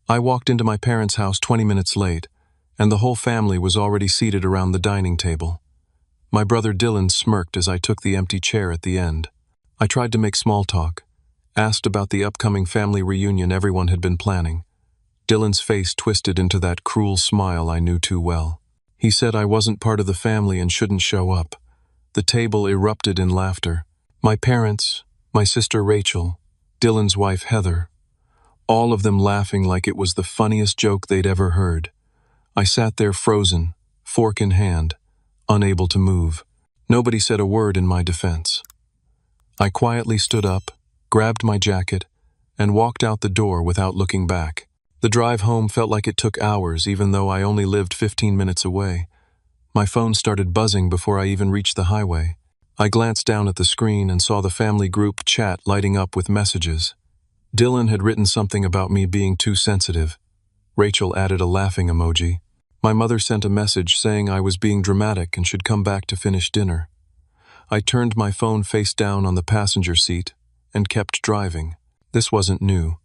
I walked into my parents' house 20 minutes late, and the whole family was already seated around the dining table. My brother Dylan smirked as I took the empty chair at the end. I tried to make small talk, asked about the upcoming family reunion everyone had been planning. Dylan's face twisted into that cruel smile I knew too well. He said I wasn't part of the family and shouldn't show up. The table erupted in laughter. My parents, my sister Rachel, Dylan's wife Heather, all of them laughing like it was the funniest joke they'd ever heard. I sat there frozen, fork in hand, unable to move. Nobody said a word in my defense. I quietly stood up, grabbed my jacket, and walked out the door without looking back. The drive home felt like it took hours, even though I only lived 15 minutes away. My phone started buzzing before I even reached the highway. I glanced down at the screen and saw the family group chat lighting up with messages. Dylan had written something about me being too sensitive. Rachel added a laughing emoji. My mother sent a message saying I was being dramatic and should come back to finish dinner. I turned my phone face down on the passenger seat and kept driving. This wasn't new.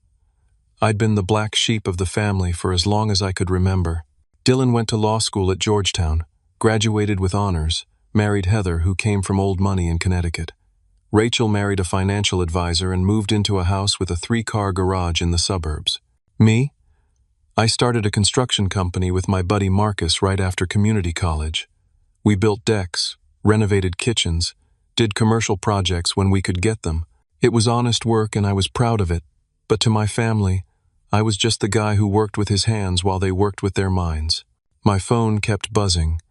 I'd been the black sheep of the family for as long as I could remember. Dylan went to law school at Georgetown, graduated with honors, married Heather, who came from old money in Connecticut. Rachel married a financial advisor and moved into a house with a 3-car garage in the suburbs. Me? I started a construction company with my buddy Marcus right after community college. We built decks, renovated kitchens, did commercial projects when we could get them. It was honest work and I was proud of it, but to my family, I was just the guy who worked with his hands while they worked with their minds. My phone kept buzzing.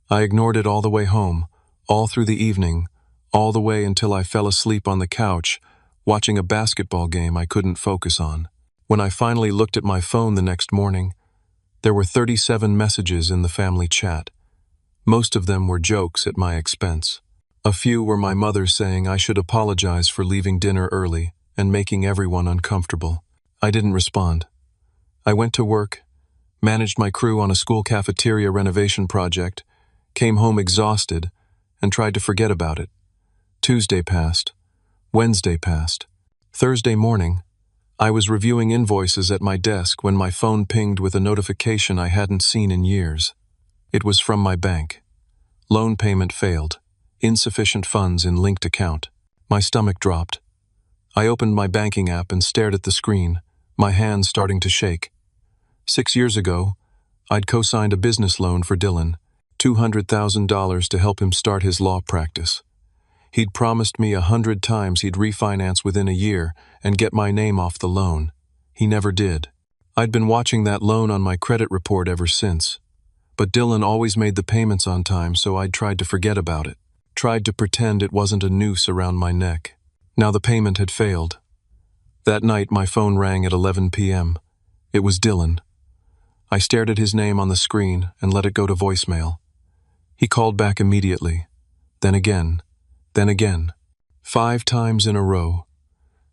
I ignored it all the way home, all through the evening, all the way until I fell asleep on the couch, watching a basketball game I couldn't focus on. When I finally looked at my phone the next morning, there were 37 messages in the family chat. Most of them were jokes at my expense. A few were my mother saying I should apologize for leaving dinner early and making everyone uncomfortable. I didn't respond. I went to work, managed my crew on a school cafeteria renovation project, came home exhausted, and tried to forget about it. Tuesday passed. Wednesday passed. Thursday morning, I was reviewing invoices at my desk when my phone pinged with a notification I hadn't seen in years. It was from my bank. Loan payment failed. Insufficient funds in linked account. My stomach dropped. I opened my banking app and stared at the screen, my hands starting to shake. 6 years ago, I'd co-signed a business loan for Dylan, $200,000 to help him start his law practice. He'd promised me 100 times he'd refinance within a year and get my name off the loan. He never did. I'd been watching that loan on my credit report ever since. But Dylan always made the payments on time, so I'd tried to forget about it. Tried to pretend it wasn't a noose around my neck. Now the payment had failed. That night my phone rang at 11 p.m. It was Dylan. I stared at his name on the screen and let it go to voicemail. He called back immediately. Then again. Then again. 5 times in a row.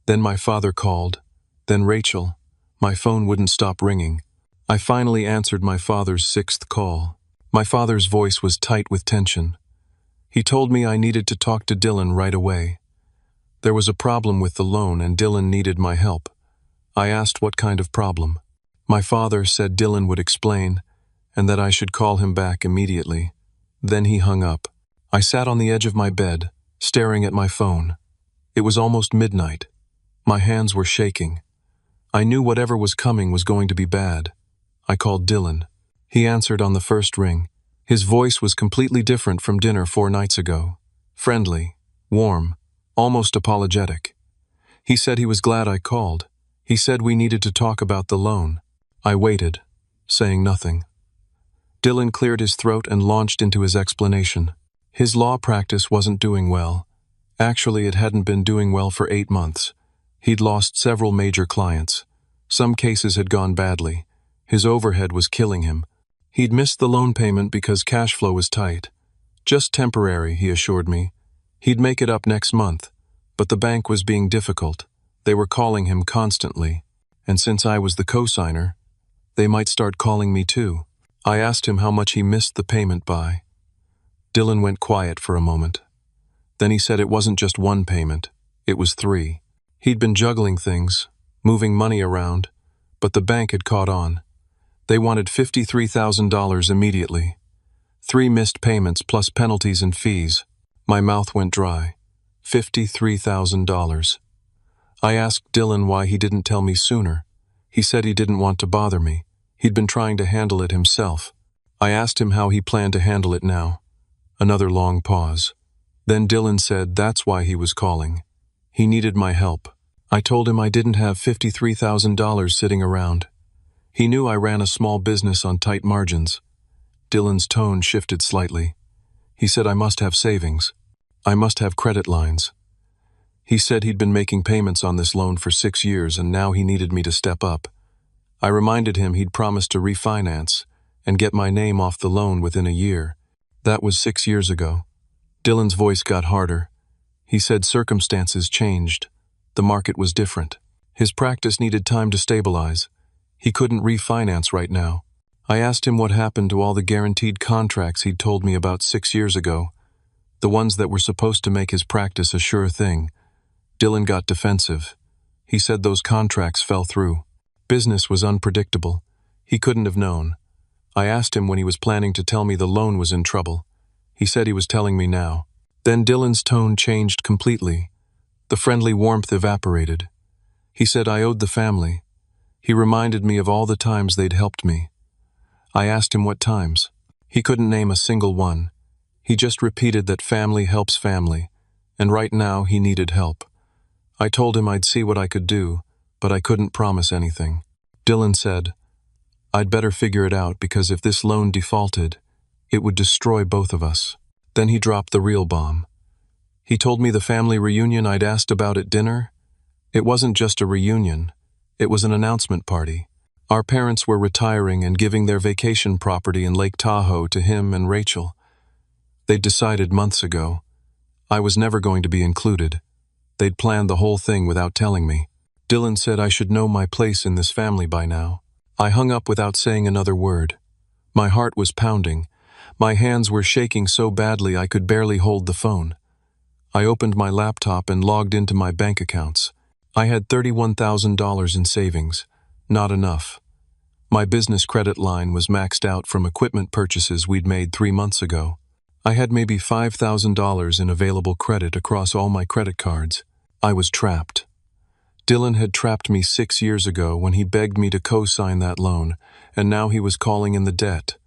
Then my father called. Then Rachel. My phone wouldn't stop ringing. I finally answered my father's 6th call. My father's voice was tight with tension. He told me I needed to talk to Dylan right away. There was a problem with the loan and Dylan needed my help. I asked what kind of problem. My father said Dylan would explain and that I should call him back immediately. Then he hung up. I sat on the edge of my bed, staring at my phone. It was almost midnight. My hands were shaking. I knew whatever was coming was going to be bad. I called Dylan. He answered on the first ring. His voice was completely different from dinner 4 nights ago. Friendly, warm, almost apologetic. He said he was glad I called. He said we needed to talk about the loan. I waited, saying nothing. Dylan cleared his throat and launched into his explanation. His law practice wasn't doing well. Actually, it hadn't been doing well for 8 months. He'd lost several major clients. Some cases had gone badly. His overhead was killing him. He'd missed the loan payment because cash flow was tight. Just temporary, he assured me. He'd make it up next month. But the bank was being difficult. They were calling him constantly. And since I was the co-signer, they might start calling me too. I asked him how much he missed the payment by. Dylan went quiet for a moment. Then he said it wasn't just 1 payment, it was 3. He'd been juggling things, moving money around, but the bank had caught on. They wanted $53,000 immediately. 3 missed payments plus penalties and fees. My mouth went dry. $53,000. I asked Dylan why he didn't tell me sooner. He said he didn't want to bother me. He'd been trying to handle it himself. I asked him how he planned to handle it now. Another long pause. Then Dylan said that's why he was calling. He needed my help. I told him I didn't have $53,000 sitting around. He knew I ran a small business on tight margins. Dylan's tone shifted slightly. He said I must have savings. I must have credit lines. He said he'd been making payments on this loan for 6 years and now he needed me to step up. I reminded him he'd promised to refinance and get my name off the loan within a year. That was 6 years ago. Dylan's voice got harder. He said circumstances changed. The market was different. His practice needed time to stabilize. He couldn't refinance right now. I asked him what happened to all the guaranteed contracts he'd told me about 6 years ago, the ones that were supposed to make his practice a sure thing. Dylan got defensive. He said those contracts fell through. Business was unpredictable. He couldn't have known. I asked him when he was planning to tell me the loan was in trouble. He said he was telling me now. Then Dylan's tone changed completely. The friendly warmth evaporated. He said I owed the family. He reminded me of all the times they'd helped me. I asked him what times. He couldn't name a single one. He just repeated that family helps family, and right now he needed help. I told him I'd see what I could do, but I couldn't promise anything. Dylan said, I'd better figure it out because if this loan defaulted, it would destroy both of us. Then he dropped the real bomb. He told me the family reunion I'd asked about at dinner, it wasn't just a reunion, it was an announcement party. Our parents were retiring and giving their vacation property in Lake Tahoe to him and Rachel. They'd decided months ago. I was never going to be included. They'd planned the whole thing without telling me. Dylan said I should know my place in this family by now. I hung up without saying another word. My heart was pounding. My hands were shaking so badly I could barely hold the phone. I opened my laptop and logged into my bank accounts. I had $31,000 in savings. Not enough. My business credit line was maxed out from equipment purchases we'd made 3 months ago. I had maybe $5,000 in available credit across all my credit cards. I was trapped. Dylan had trapped me 6 years ago when he begged me to co-sign that loan, and now he was calling in the debt.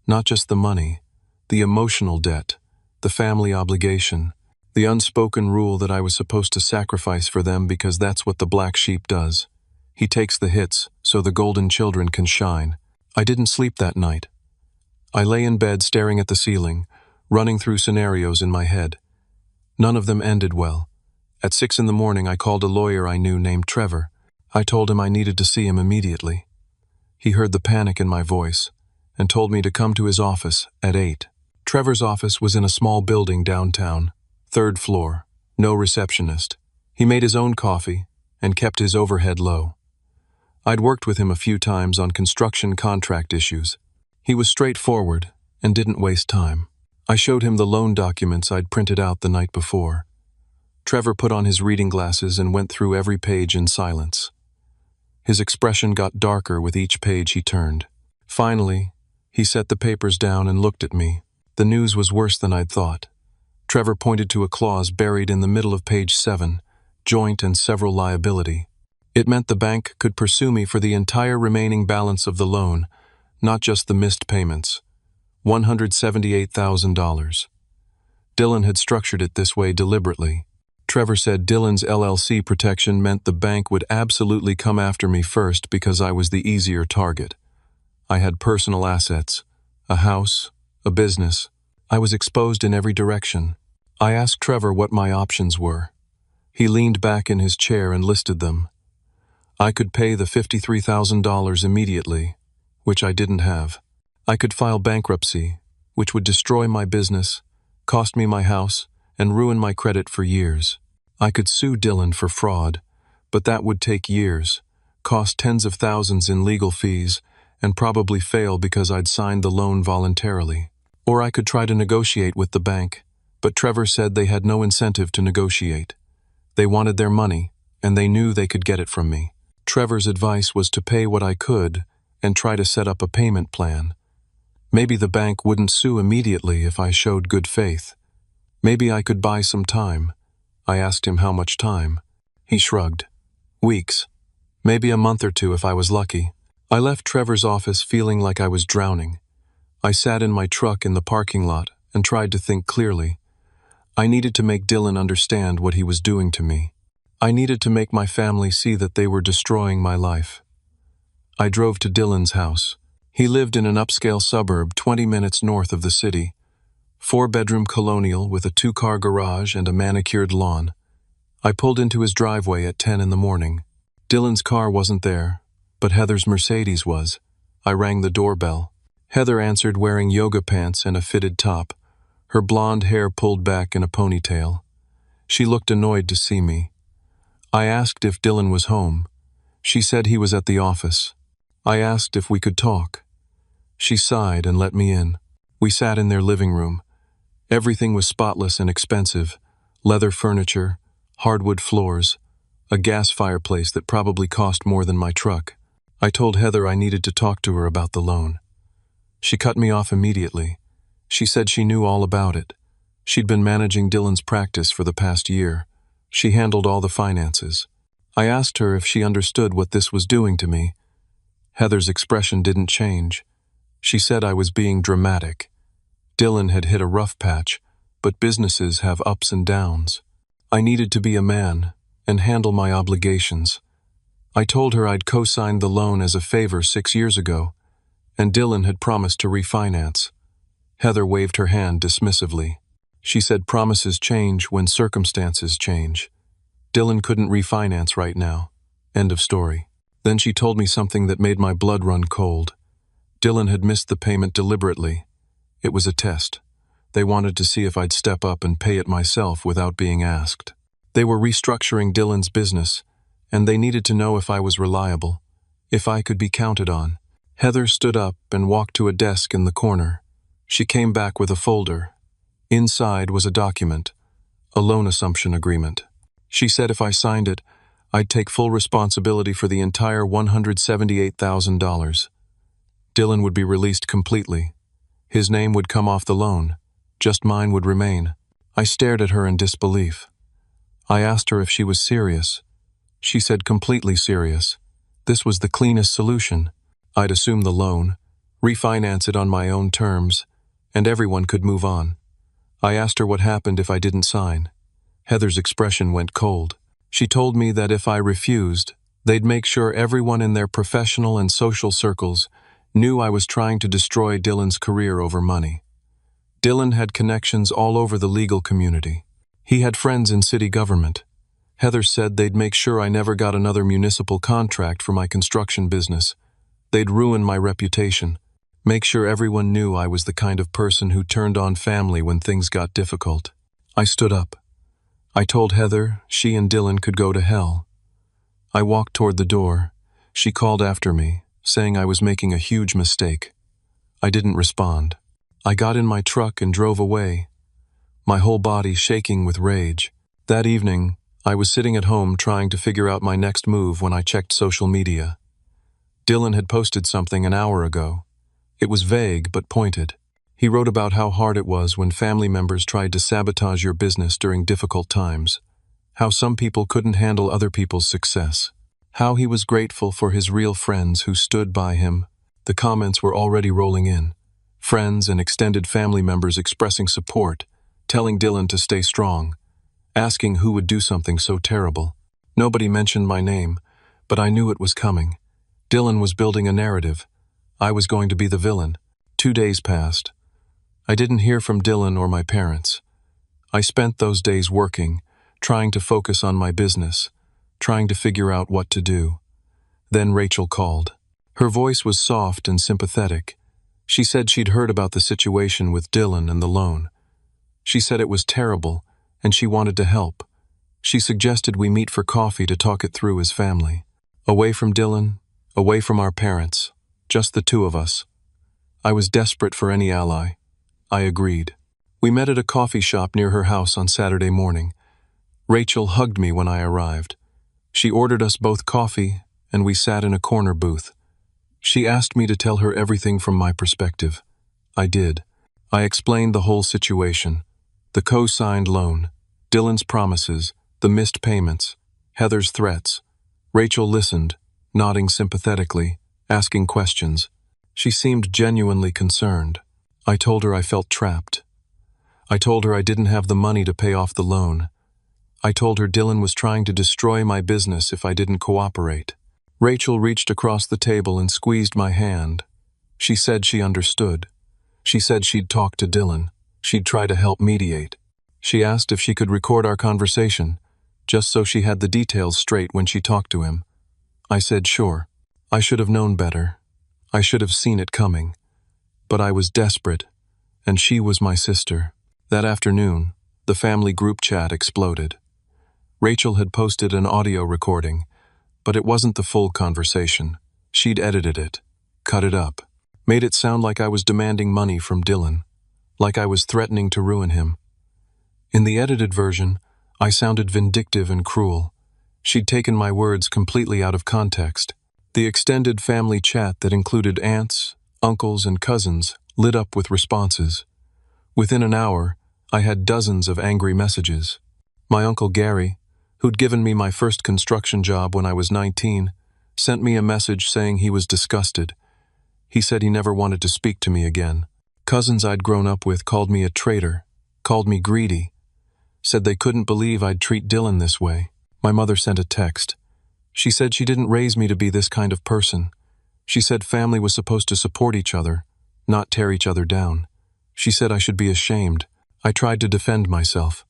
Not just the money, the emotional debt, the family obligation, the unspoken rule that I was supposed to sacrifice for them because that's what the black sheep does. He takes the hits so the golden children can shine. I didn't sleep that night. I lay in bed staring at the ceiling, running through scenarios in my head. None of them ended well. At 6 in the morning, I called a lawyer I knew named Trevor. I told him I needed to see him immediately. He heard the panic in my voice and told me to come to his office at 8. Trevor's office was in a small building downtown, 3rd floor, no receptionist. He made his own coffee and kept his overhead low. I'd worked with him a few times on construction contract issues. He was straightforward and didn't waste time. I showed him the loan documents I'd printed out the night before. Trevor put on his reading glasses and went through every page in silence. His expression got darker with each page he turned. Finally, he set the papers down and looked at me. The news was worse than I'd thought. Trevor pointed to a clause buried in the middle of page 7, joint and several liability. It meant the bank could pursue me for the entire remaining balance of the loan, not just the missed payments. $178,000. Dylan had structured it this way deliberately. Trevor said Dylan's LLC protection meant the bank would absolutely come after me first because I was the easier target. I had personal assets, a house, a business. I was exposed in every direction. I asked Trevor what my options were. He leaned back in his chair and listed them. I could pay the $53,000 immediately, which I didn't have. I could file bankruptcy, which would destroy my business, cost me my house, and ruin my credit for years. I could sue Dylan for fraud, but that would take years, cost tens of thousands in legal fees, and probably fail because I'd signed the loan voluntarily. Or I could try to negotiate with the bank, but Trevor said they had no incentive to negotiate. They wanted their money, and they knew they could get it from me. Trevor's advice was to pay what I could and try to set up a payment plan. Maybe the bank wouldn't sue immediately if I showed good faith. Maybe I could buy some time. I asked him how much time. He shrugged. Weeks. Maybe a month or two if I was lucky. I left Trevor's office feeling like I was drowning. I sat in my truck in the parking lot and tried to think clearly. I needed to make Dylan understand what he was doing to me. I needed to make my family see that they were destroying my life. I drove to Dylan's house. He lived in an upscale suburb 20 minutes north of the city. 4-bedroom colonial with a 2-car garage and a manicured lawn. I pulled into his driveway at 10 in the morning. Dylan's car wasn't there, but Heather's Mercedes was. I rang the doorbell. Heather answered wearing yoga pants and a fitted top, her blonde hair pulled back in a ponytail. She looked annoyed to see me. I asked if Dylan was home. She said he was at the office. I asked if we could talk. She sighed and let me in. We sat in their living room. Everything was spotless and expensive. Leather furniture, hardwood floors, a gas fireplace that probably cost more than my truck. I told Heather I needed to talk to her about the loan. She cut me off immediately. She said she knew all about it. She'd been managing Dylan's practice for the past year. She handled all the finances. I asked her if she understood what this was doing to me. Heather's expression didn't change. She said I was being dramatic. Dylan had hit a rough patch, but businesses have ups and downs. I needed to be a man and handle my obligations. I told her I'd co-signed the loan as a favor 6 years ago, and Dylan had promised to refinance. Heather waved her hand dismissively. She said promises change when circumstances change. Dylan couldn't refinance right now. End of story. Then she told me something that made my blood run cold. Dylan had missed the payment deliberately. It was a test. They wanted to see if I'd step up and pay it myself without being asked. They were restructuring Dylan's business, and they needed to know if I was reliable, if I could be counted on. Heather stood up and walked to a desk in the corner. She came back with a folder. Inside was a document, a loan assumption agreement. She said if I signed it, I'd take full responsibility for the entire $178,000. Dylan would be released completely. His name would come off the loan. Just mine would remain. I stared at her in disbelief. I asked her if she was serious. She said completely serious. This was the cleanest solution. I'd assume the loan, refinance it on my own terms, and everyone could move on. I asked her what happened if I didn't sign. Heather's expression went cold. She told me that if I refused, they'd make sure everyone in their professional and social circles knew I was trying to destroy Dylan's career over money. Dylan had connections all over the legal community. He had friends in city government. Heather said they'd make sure I never got another municipal contract for my construction business. They'd ruin my reputation, make sure everyone knew I was the kind of person who turned on family when things got difficult. I stood up. I told Heather she and Dylan could go to hell. I walked toward the door. She called after me, saying I was making a huge mistake. I didn't respond. I got in my truck and drove away, my whole body shaking with rage. That evening, I was sitting at home trying to figure out my next move when I checked social media. Dylan had posted something an hour ago. It was vague but pointed. He wrote about how hard it was when family members tried to sabotage your business during difficult times, how some people couldn't handle other people's success, how he was grateful for his real friends who stood by him. The comments were already rolling in. Friends and extended family members expressing support, telling Dylan to stay strong, asking who would do something so terrible. Nobody mentioned my name, but I knew it was coming. Dylan was building a narrative. I was going to be the villain. 2 days passed. I didn't hear from Dylan or my parents. I spent those days working, trying to focus on my business, trying to figure out what to do. Then Rachel called. Her voice was soft and sympathetic. She said she'd heard about the situation with Dylan and the loan. She said it was terrible, and she wanted to help. She suggested we meet for coffee to talk it through as family. Away from Dylan, away from our parents, just the two of us. I was desperate for any ally. I agreed. We met at a coffee shop near her house on Saturday morning. Rachel hugged me when I arrived. She ordered us both coffee and we sat in a corner booth. She asked me to tell her everything from my perspective. I did. I explained the whole situation. The co-signed loan, Dylan's promises, the missed payments, Heather's threats. Rachel listened, nodding sympathetically, asking questions. She seemed genuinely concerned. I told her I felt trapped. I told her I didn't have the money to pay off the loan. I told her Dylan was trying to destroy my business if I didn't cooperate. Rachel reached across the table and squeezed my hand. She said she understood. She said she'd talk to Dylan. She'd try to help mediate. She asked if she could record our conversation, just so she had the details straight when she talked to him. I said sure. I should have known better. I should have seen it coming. But I was desperate, and she was my sister. That afternoon, the family group chat exploded. Rachel had posted an audio recording, but it wasn't the full conversation. She'd edited it, cut it up, made it sound like I was demanding money from Dylan, like I was threatening to ruin him. In the edited version, I sounded vindictive and cruel. She'd taken my words completely out of context. The extended family chat that included aunts, uncles, and cousins lit up with responses. Within an hour, I had dozens of angry messages. My uncle Gary, who'd given me my first construction job when I was 19, sent me a message saying he was disgusted. He said he never wanted to speak to me again. Cousins I'd grown up with called me a traitor, called me greedy, said they couldn't believe I'd treat Dylan this way. My mother sent a text. She said she didn't raise me to be this kind of person. She said family was supposed to support each other, not tear each other down. She said I should be ashamed. I tried to defend myself.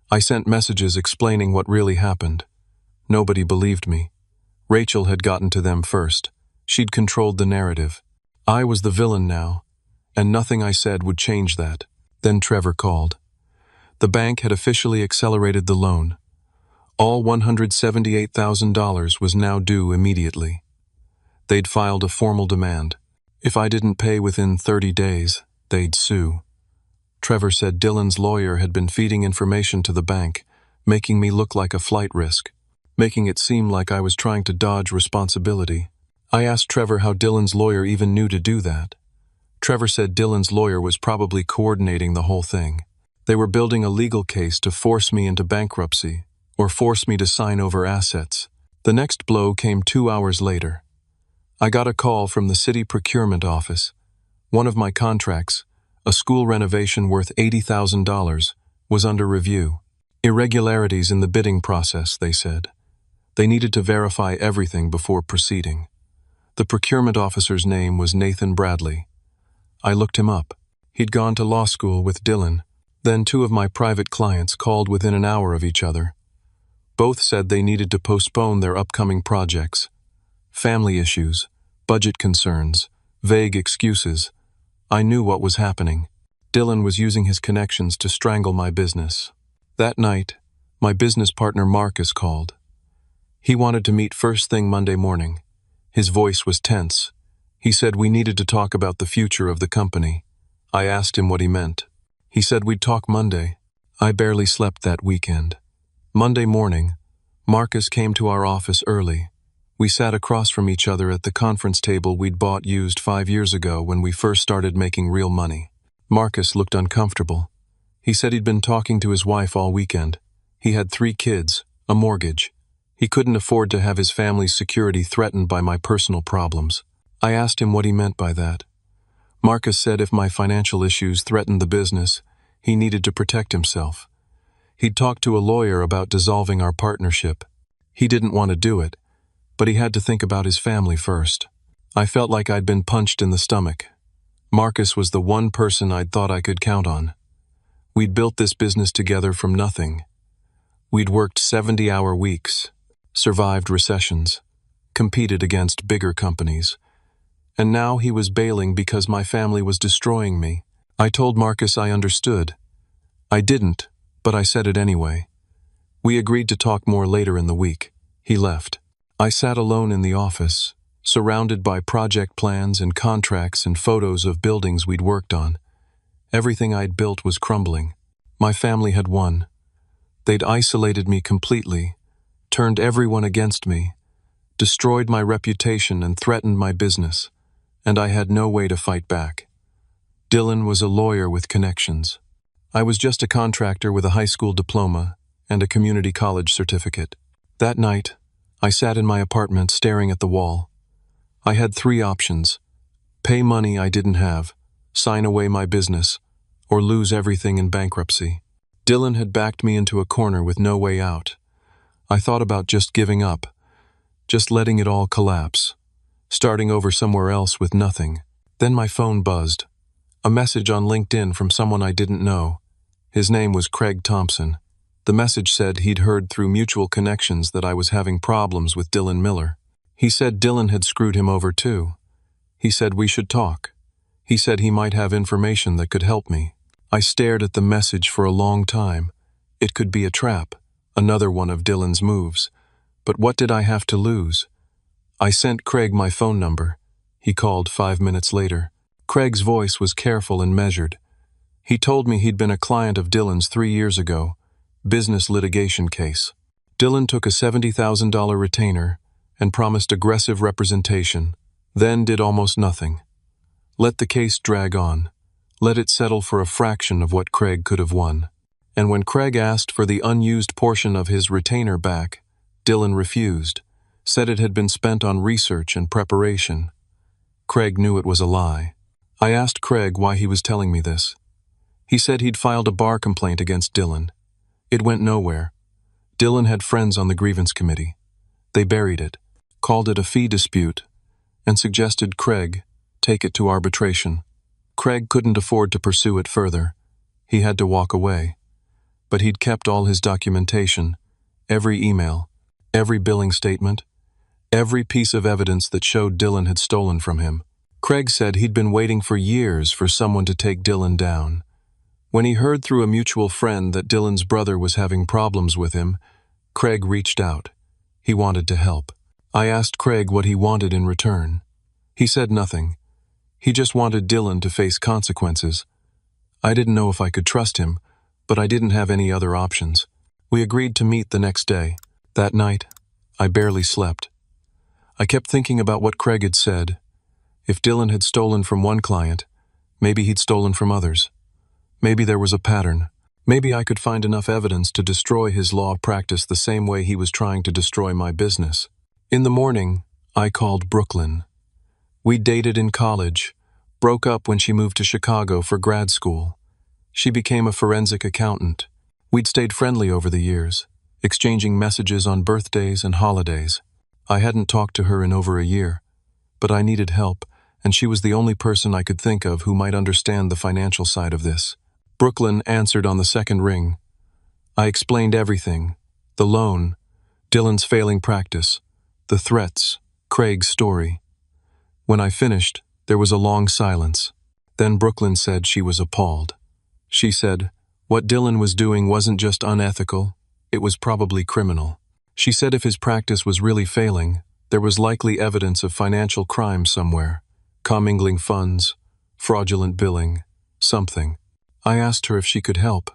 I sent messages explaining what really happened. Nobody believed me. Rachel had gotten to them first. She'd controlled the narrative. I was the villain now, and nothing I said would change that. Then Trevor called. The bank had officially accelerated the loan. All $178,000 was now due immediately. They'd filed a formal demand. If I didn't pay within 30 days, they'd sue. Trevor said Dylan's lawyer had been feeding information to the bank, making me look like a flight risk, making it seem like I was trying to dodge responsibility. I asked Trevor how Dylan's lawyer even knew to do that. Trevor said Dylan's lawyer was probably coordinating the whole thing. They were building a legal case to force me into bankruptcy, or force me to sign over assets. The next blow came 2 hours later. I got a call from the city procurement office. One of my contracts, a school renovation worth $80,000, was under review. Irregularities in the bidding process, they said. They needed to verify everything before proceeding. The procurement officer's name was Nathan Bradley. I looked him up. He'd gone to law school with Dylan. Then 2 of my private clients called within an hour of each other. Both said they needed to postpone their upcoming projects. Family issues, budget concerns, vague excuses. I knew what was happening. Dylan was using his connections to strangle my business. That night, my business partner Marcus called. He wanted to meet first thing Monday morning. His voice was tense. He said we needed to talk about the future of the company. I asked him what he meant. He said we'd talk Monday. I barely slept that weekend. Monday morning, Marcus came to our office early. We sat across from each other at the conference table we'd bought used 5 years ago when we first started making real money. Marcus looked uncomfortable. He said he'd been talking to his wife all weekend. He had 3 kids, a mortgage. He couldn't afford to have his family's security threatened by my personal problems. I asked him what he meant by that. Marcus said if my financial issues threatened the business, he needed to protect himself. He'd talked to a lawyer about dissolving our partnership. He didn't want to do it, but he had to think about his family first. I felt like I'd been punched in the stomach. Marcus was the one person I'd thought I could count on. We'd built this business together from nothing. We'd worked 70-hour weeks, survived recessions, competed against bigger companies. And now he was bailing because my family was destroying me. I told Marcus I understood. I didn't, but I said it anyway. We agreed to talk more later in the week. He left. I sat alone in the office, surrounded by project plans and contracts and photos of buildings we'd worked on. Everything I'd built was crumbling. My family had won. They'd isolated me completely, turned everyone against me. destroyed my reputation and threatened my business, and I had no way to fight back. Dylan was a lawyer with connections. I was just a contractor with a high school diploma and a community college certificate. That night, I sat in my apartment staring at the wall. I had 3 options: pay money I didn't have, sign away my business, or lose everything in bankruptcy. Dylan had backed me into a corner with no way out. I thought about just giving up, just letting it all collapse, starting over somewhere else with nothing. Then my phone buzzed. A message on LinkedIn from someone I didn't know. His name was Craig Thompson. The message said he'd heard through mutual connections that I was having problems with Dylan Miller. He said Dylan had screwed him over too. He said we should talk. He said he might have information that could help me. I stared at the message for a long time. It could be a trap, another one of Dylan's moves. But what did I have to lose? I sent Craig my phone number. He called 5 minutes later. Craig's voice was careful and measured. He told me he'd been a client of Dylan's 3 years ago, business litigation case. Dylan took a $70,000 retainer and promised aggressive representation, then did almost nothing. Let the case drag on. Let it settle for a fraction of what Craig could have won. And when Craig asked for the unused portion of his retainer back, Dylan refused, said it had been spent on research and preparation. Craig knew it was a lie. I asked Craig why he was telling me this. He said he'd filed a bar complaint against Dylan. It went nowhere. Dylan had friends on the grievance committee. They buried it, called it a fee dispute, and suggested Craig take it to arbitration. Craig couldn't afford to pursue it further. He had to walk away. But he'd kept all his documentation, every email, every billing statement, every piece of evidence that showed Dylan had stolen from him. Craig said he'd been waiting for years for someone to take Dylan down. When he heard through a mutual friend that Dylan's brother was having problems with him, Craig reached out. He wanted to help. I asked Craig what he wanted in return. He said nothing. He just wanted Dylan to face consequences. I didn't know if I could trust him, but I didn't have any other options. We agreed to meet the next day. That night, I barely slept. I kept thinking about what Craig had said. If Dylan had stolen from one client, maybe he'd stolen from others. Maybe there was a pattern. Maybe I could find enough evidence to destroy his law practice the same way he was trying to destroy my business. In the morning, I called Brooklyn. We dated in college, broke up when she moved to Chicago for grad school. She became a forensic accountant. We'd stayed friendly over the years, exchanging messages on birthdays and holidays. I hadn't talked to her in over a year, but I needed help, and she was the only person I could think of who might understand the financial side of this. Brooklyn answered on the second ring. I explained everything: the loan, Dylan's failing practice, the threats, Craig's story. When I finished, there was a long silence. Then Brooklyn said she was appalled. She said, what Dylan was doing wasn't just unethical, it was probably criminal. She said if his practice was really failing, there was likely evidence of financial crime somewhere, commingling funds, fraudulent billing, something. I asked her if she could help.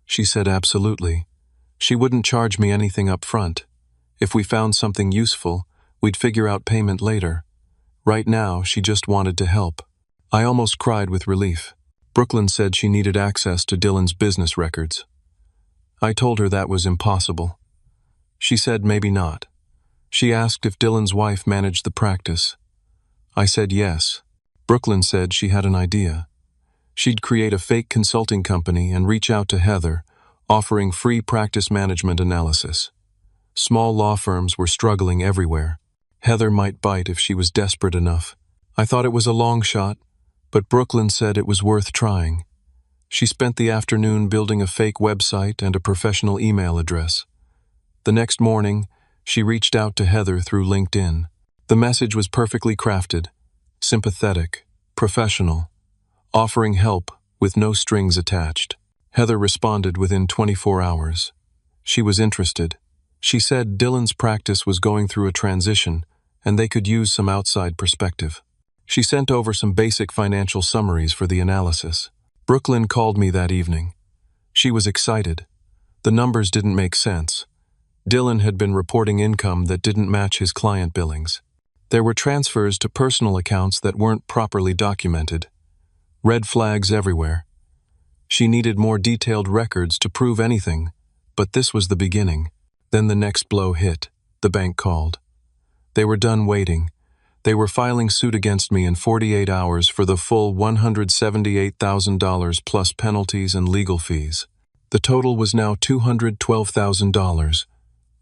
She said absolutely. She wouldn't charge me anything up front. If we found something useful, we'd figure out payment later. Right now, she just wanted to help. I almost cried with relief. Brooklyn said she needed access to Dylan's business records. I told her that was impossible. She said maybe not. She asked if Dylan's wife managed the practice. I said yes. Brooklyn said she had an idea. She'd create a fake consulting company and reach out to Heather, offering free practice management analysis. Small law firms were struggling everywhere. Heather might bite if she was desperate enough. I thought it was a long shot, but Brooklyn said it was worth trying. She spent the afternoon building a fake website and a professional email address. The next morning, she reached out to Heather through LinkedIn. The message was perfectly crafted, sympathetic, professional, offering help with no strings attached. Heather responded within 24 hours. She was interested. She said Dylan's practice was going through a transition, and they could use some outside perspective. She sent over some basic financial summaries for the analysis. Brooklyn called me that evening. She was excited. The numbers didn't make sense, Dylan had been reporting income that didn't match his client billings. There were transfers to personal accounts that weren't properly documented. Red flags everywhere. She needed more detailed records to prove anything, but this was the beginning. Then the next blow hit. The bank called. They were done waiting. They were filing suit against me in 48 hours for the full $178,000 plus penalties and legal fees. The total was now $212,000.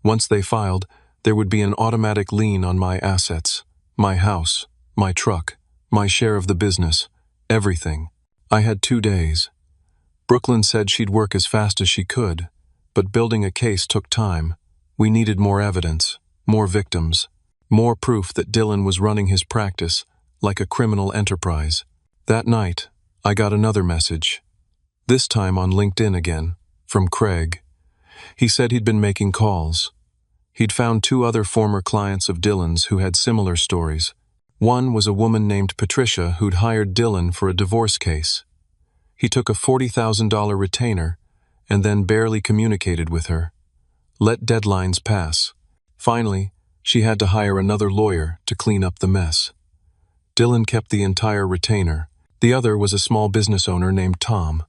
Once they filed, there would be an automatic lien on my assets, my house, my truck, my share of the business, everything. I had 2 days. Brooklyn said she'd work as fast as she could, but building a case took time. We needed more evidence, more victims, more proof that Dylan was running his practice like a criminal enterprise. That night, I got another message, this time on LinkedIn again, from Craig. He said he'd been making calls. He'd found 2 other former clients of Dylan's who had similar stories. One was a woman named Patricia who'd hired Dylan for a divorce case. He took a $40,000 retainer and then barely communicated with her. Let deadlines pass. Finally, she had to hire another lawyer to clean up the mess. Dylan kept the entire retainer. The other was a small business owner named Tom.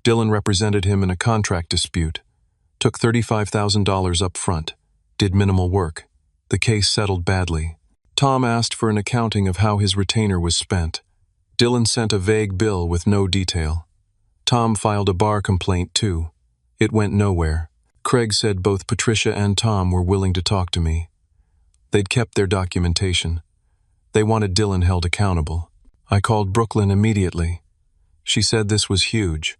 Dylan represented him in a contract dispute, took $35,000 up front, did minimal work. The case settled badly. Tom asked for an accounting of how his retainer was spent. Dylan sent a vague bill with no detail. Tom filed a bar complaint too. It went nowhere. Craig said both Patricia and Tom were willing to talk to me. They'd kept their documentation. They wanted Dylan held accountable. I called Brooklyn immediately. She said this was huge.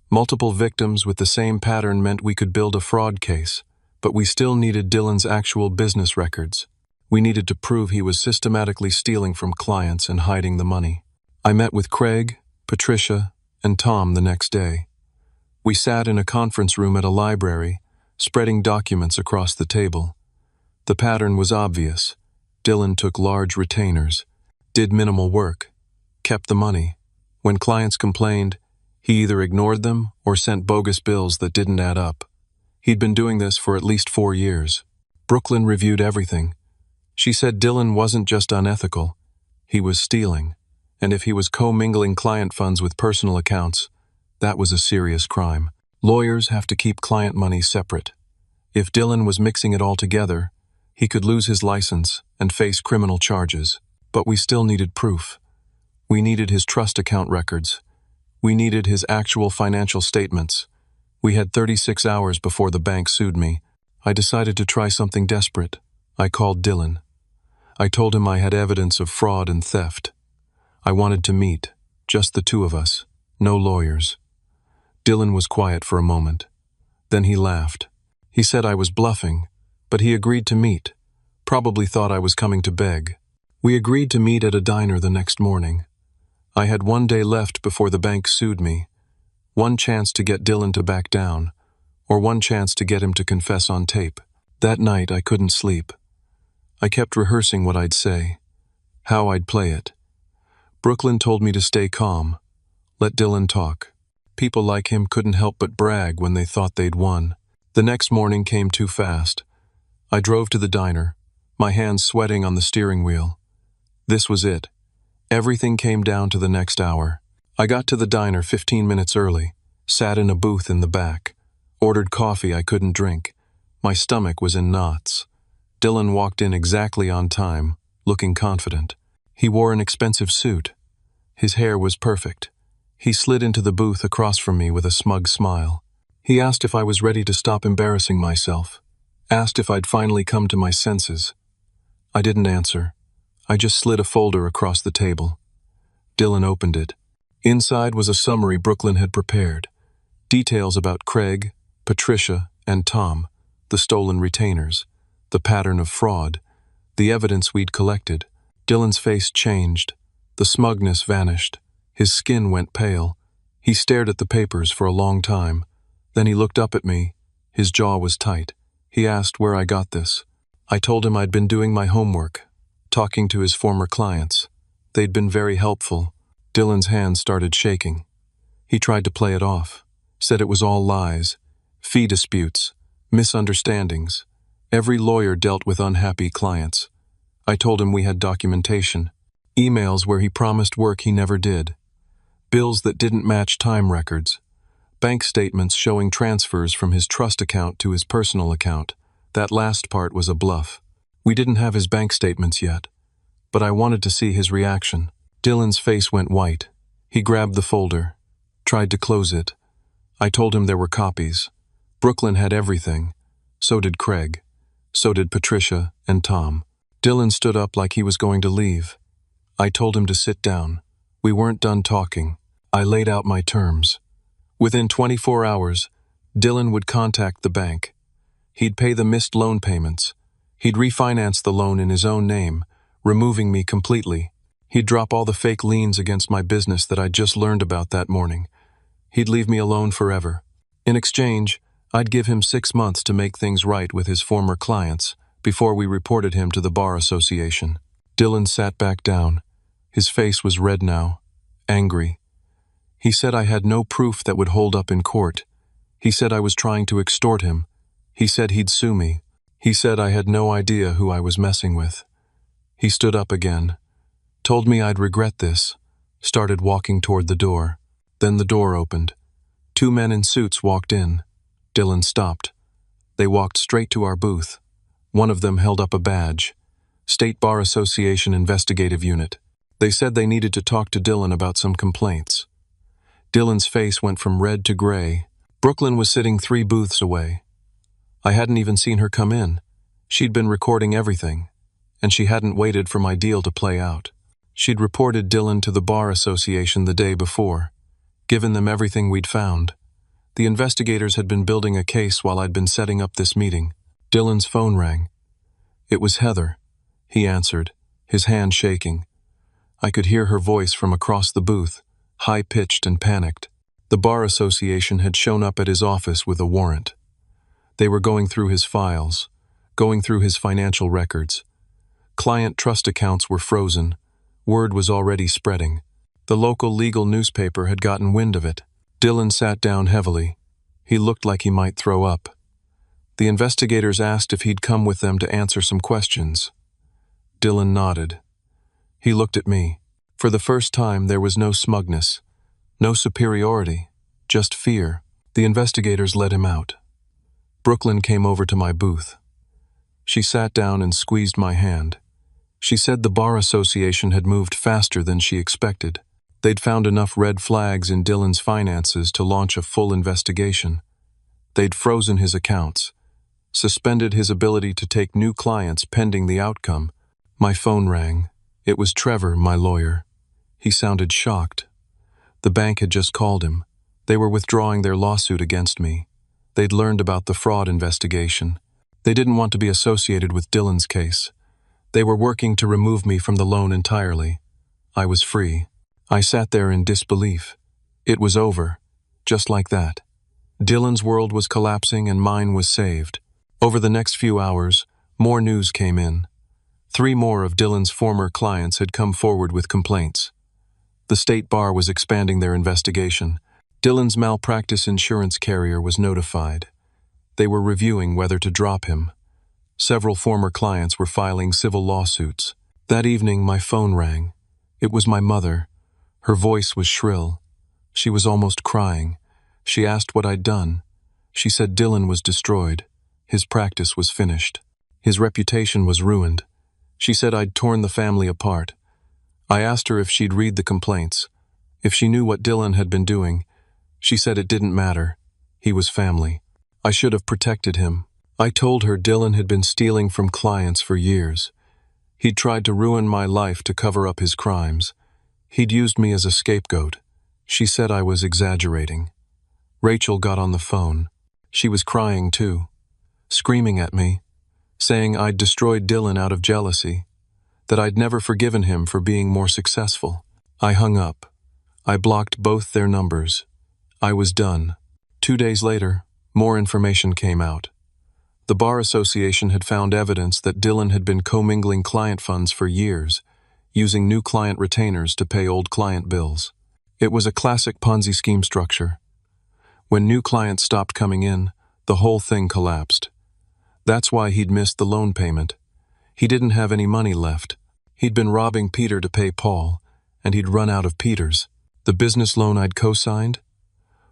Multiple victims with the same pattern meant we could build a fraud case, but we still needed Dylan's actual business records. We needed to prove he was systematically stealing from clients and hiding the money. I met with Craig, Patricia, and Tom the next day. We sat in a conference room at a library, spreading documents across the table. The pattern was obvious. Dylan took large retainers, did minimal work, kept the money. When clients complained, he either ignored them or sent bogus bills that didn't add up. He'd been doing this for at least 4 years. Brooklyn reviewed everything. She said Dylan wasn't just unethical, he was stealing. And if he was commingling client funds with personal accounts, that was a serious crime. Lawyers have to keep client money separate. If Dylan was mixing it all together, he could lose his license and face criminal charges. But we still needed proof. We needed his trust account records. We needed his actual financial statements. We had 36 hours before the bank sued me. I decided to try something desperate. I called Dylan. I told him I had evidence of fraud and theft. I wanted to meet, just the 2 of us, no lawyers. Dylan was quiet for a moment. Then he laughed. He said I was bluffing, but he agreed to meet, probably thought I was coming to beg. We agreed to meet at a diner the next morning. I had 1 day left before the bank sued me, 1 chance to get Dylan to back down, or 1 chance to get him to confess on tape. That night I couldn't sleep. I kept rehearsing what I'd say, how I'd play it. Brooklyn told me to stay calm, let Dylan talk. People like him couldn't help but brag when they thought they'd won. The next morning came too fast. I drove to the diner, my hands sweating on the steering wheel. This was it. Everything came down to the next hour. I got to the diner 15 minutes early, sat in a booth in the back, ordered coffee I couldn't drink. My stomach was in knots. Dylan walked in exactly on time, looking confident. He wore an expensive suit. His hair was perfect. He slid into the booth across from me with a smug smile. He asked if I was ready to stop embarrassing myself, asked if I'd finally come to my senses. I didn't answer. I just slid a folder across the table. Dylan opened it. Inside was a summary Brooklyn had prepared. Details about Craig, Patricia, and Tom, the stolen retainers, the pattern of fraud, the evidence we'd collected. Dylan's face changed. The smugness vanished. His skin went pale. He stared at the papers for a long time. Then he looked up at me. His jaw was tight. He asked where I got this. I told him I'd been doing my homework, talking to his former clients. They'd been very helpful. Dylan's hands started shaking. He tried to play it off, said it was all lies, fee disputes, misunderstandings. Every lawyer dealt with unhappy clients. I told him we had documentation, emails where he promised work he never did, bills that didn't match time records, bank statements showing transfers from his trust account to his personal account. That last part was a bluff. We didn't have his bank statements yet, but I wanted to see his reaction. Dylan's face went white. He grabbed the folder, tried to close it. I told him there were copies. Brooklyn had everything. So did Craig. So did Patricia and Tom. Dylan stood up like he was going to leave. I told him to sit down. We weren't done talking. I laid out my terms. Within 24 hours, Dylan would contact the bank. He'd pay the missed loan payments. He'd refinance the loan in his own name, removing me completely. He'd drop all the fake liens against my business that I'd just learned about that morning. He'd leave me alone forever. In exchange, I'd give him 6 months to make things right with his former clients before we reported him to the Bar Association. Dylan sat back down. His face was red now, angry. He said I had no proof that would hold up in court. He said I was trying to extort him. He said he'd sue me. He said I had no idea who I was messing with. He stood up again, told me I'd regret this, started walking toward the door. Then the door opened. 2 men in suits walked in. Dylan stopped. They walked straight to our booth. One of them held up a badge. State Bar Association Investigative Unit. They said they needed to talk to Dylan about some complaints. Dylan's face went from red to gray. Brooklyn was sitting 3 booths away. I hadn't even seen her come in. She'd been recording everything, and she hadn't waited for my deal to play out. She'd reported Dylan to the Bar Association the day before, given them everything we'd found. The investigators had been building a case while I'd been setting up this meeting. Dylan's phone rang. It was Heather. He answered, his hand shaking. I could hear her voice from across the booth, high-pitched and panicked. The Bar Association had shown up at his office with a warrant. They were going through his files, going through his financial records. Client trust accounts were frozen. Word was already spreading. The local legal newspaper had gotten wind of it. Dylan sat down heavily. He looked like he might throw up. The investigators asked if he'd come with them to answer some questions. Dylan nodded. He looked at me. For the first time, there was no smugness, no superiority, just fear. The investigators let him out. Brooklyn came over to my booth. She sat down and squeezed my hand. She said the Bar Association had moved faster than she expected. They'd found enough red flags in Dylan's finances to launch a full investigation. They'd frozen his accounts, suspended his ability to take new clients pending the outcome. My phone rang. It was Trevor, my lawyer. He sounded shocked. The bank had just called him. They were withdrawing their lawsuit against me. They'd learned about the fraud investigation. They didn't want to be associated with Dylan's case. They were working to remove me from the loan entirely. I was free. I sat there in disbelief. It was over, just like that. Dylan's world was collapsing and mine was saved. Over the next few hours, more news came in. 3 more of Dylan's former clients had come forward with complaints. The state bar was expanding their investigation. Dylan's malpractice insurance carrier was notified. They were reviewing whether to drop him. Several former clients were filing civil lawsuits. That evening, my phone rang. It was my mother. Her voice was shrill. She was almost crying. She asked what I'd done. She said Dylan was destroyed. His practice was finished. His reputation was ruined. She said I'd torn the family apart. I asked her if she'd read the complaints, if she knew what Dylan had been doing. She said it didn't matter. He was family. I should have protected him. I told her Dylan had been stealing from clients for years. He'd tried to ruin my life to cover up his crimes. He'd used me as a scapegoat. She said I was exaggerating. Rachel got on the phone. She was crying too, screaming at me, saying I'd destroyed Dylan out of jealousy, that I'd never forgiven him for being more successful. I hung up. I blocked both their numbers. I was done. 2 days later, more information came out. The Bar Association had found evidence that Dylan had been commingling client funds for years, using new client retainers to pay old client bills. It was a classic Ponzi scheme structure. When new clients stopped coming in, the whole thing collapsed. That's why he'd missed the loan payment. He didn't have any money left. He'd been robbing Peter to pay Paul, and he'd run out of Peter's. The business loan I'd co-signed?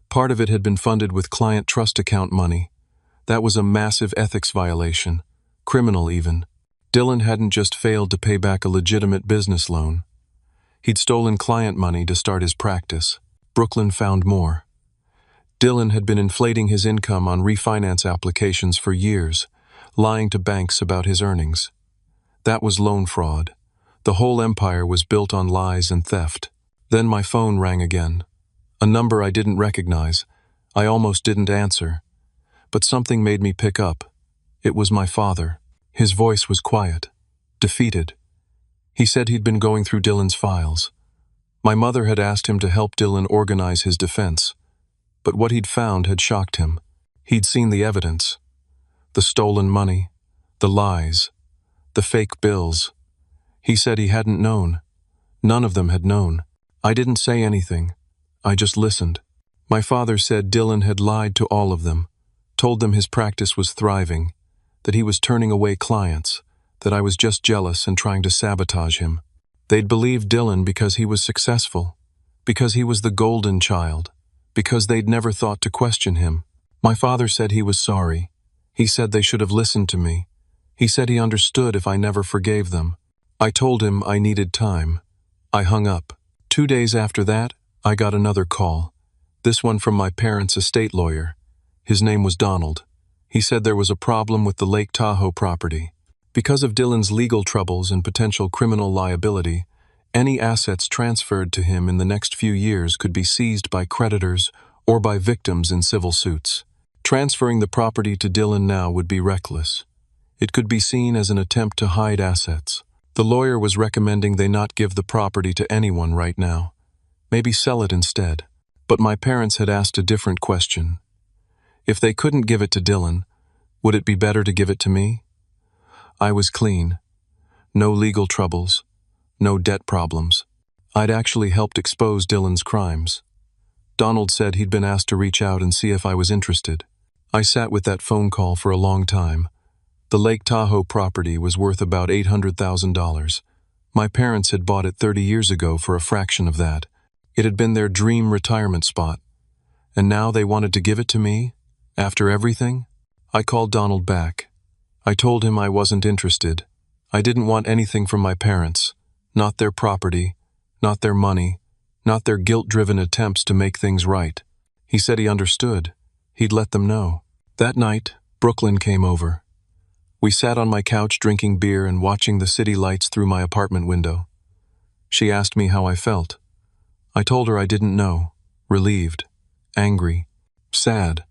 Part of it had been funded with client trust account money. That was a massive ethics violation. Criminal, even. Dylan hadn't just failed to pay back a legitimate business loan. He'd stolen client money to start his practice. Brooklyn found more. Dylan had been inflating his income on refinance applications for years, lying to banks about his earnings. That was loan fraud. The whole empire was built on lies and theft. Then my phone rang again. A number I didn't recognize. I almost didn't answer. But something made me pick up. It was my father. His voice was quiet, defeated. He said he'd been going through Dylan's files. My mother had asked him to help Dylan organize his defense. But what he'd found had shocked him. He'd seen the evidence. The stolen money, the lies, the fake bills. He said he hadn't known. None of them had known. I didn't say anything. I just listened. My father said Dylan had lied to all of them, told them his practice was thriving, that he was turning away clients, that I was just jealous and trying to sabotage him. They'd believed Dylan because he was successful, because he was the golden child, because they'd never thought to question him. My father said he was sorry. He said they should have listened to me. He said he understood if I never forgave them. I told him I needed time. I hung up. 2 days after that, I got another call. This one from my parents' estate lawyer. His name was Donald. He said there was a problem with the Lake Tahoe property. Because of Dylan's legal troubles and potential criminal liability, any assets transferred to him in the next few years could be seized by creditors or by victims in civil suits. Transferring the property to Dylan now would be reckless. It could be seen as an attempt to hide assets. The lawyer was recommending they not give the property to anyone right now. Maybe sell it instead. But my parents had asked a different question. If they couldn't give it to Dylan, would it be better to give it to me? I was clean. No legal troubles. No debt problems. I'd actually helped expose Dylan's crimes. Donald said he'd been asked to reach out and see if I was interested. I sat with that phone call for a long time. The Lake Tahoe property was worth about $800,000. My parents had bought it 30 years ago for a fraction of that. It had been their dream retirement spot. And now they wanted to give it to me? After everything? I called Donald back. I told him I wasn't interested. I didn't want anything from my parents. Not their property, not their money, not their guilt-driven attempts to make things right. He said he understood. He'd let them know. That night, Brooklyn came over. We sat on my couch drinking beer and watching the city lights through my apartment window. She asked me how I felt. I told her I didn't know. Relieved, angry, sad,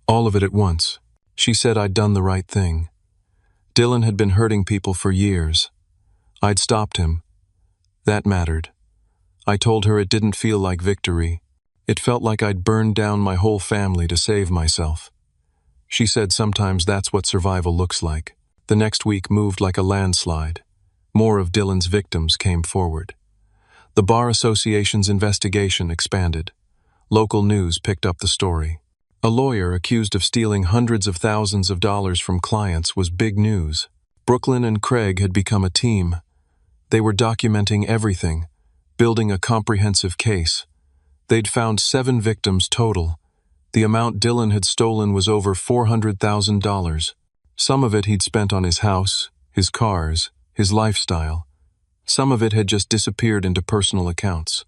all of it at once. She said I'd done the right thing. Dylan had been hurting people for years. I'd stopped him. That mattered. I told her it didn't feel like victory. It felt like I'd burned down my whole family to save myself. She said sometimes that's what survival looks like. The next week moved like a landslide. More of Dylan's victims came forward. The Bar Association's investigation expanded. Local news picked up the story. A lawyer accused of stealing hundreds of thousands of dollars from clients was big news. Brooklyn and Craig had become a team. They were documenting everything, building a comprehensive case. They'd found 7 victims total. The amount Dylan had stolen was over $400,000. Some of it he'd spent on his house, his cars, his lifestyle. Some of it had just disappeared into personal accounts.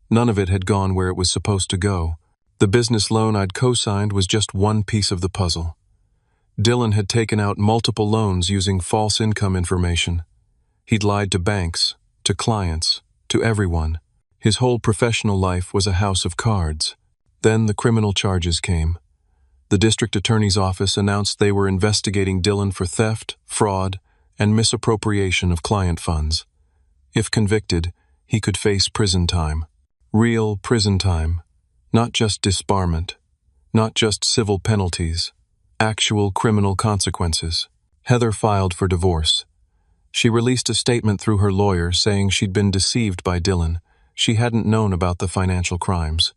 None of it had gone where it was supposed to go. The business loan I'd co-signed was just one piece of the puzzle. Dylan had taken out multiple loans using false income information. He'd lied to banks, to clients, to everyone. His whole professional life was a house of cards. Then the criminal charges came. The district attorney's office announced they were investigating Dylan for theft, fraud, and misappropriation of client funds. If convicted, he could face prison time. Real prison time. Not just disbarment. Not just civil penalties. Actual criminal consequences. Heather filed for divorce. She released a statement through her lawyer saying she'd been deceived by Dylan. She hadn't known about the financial crimes.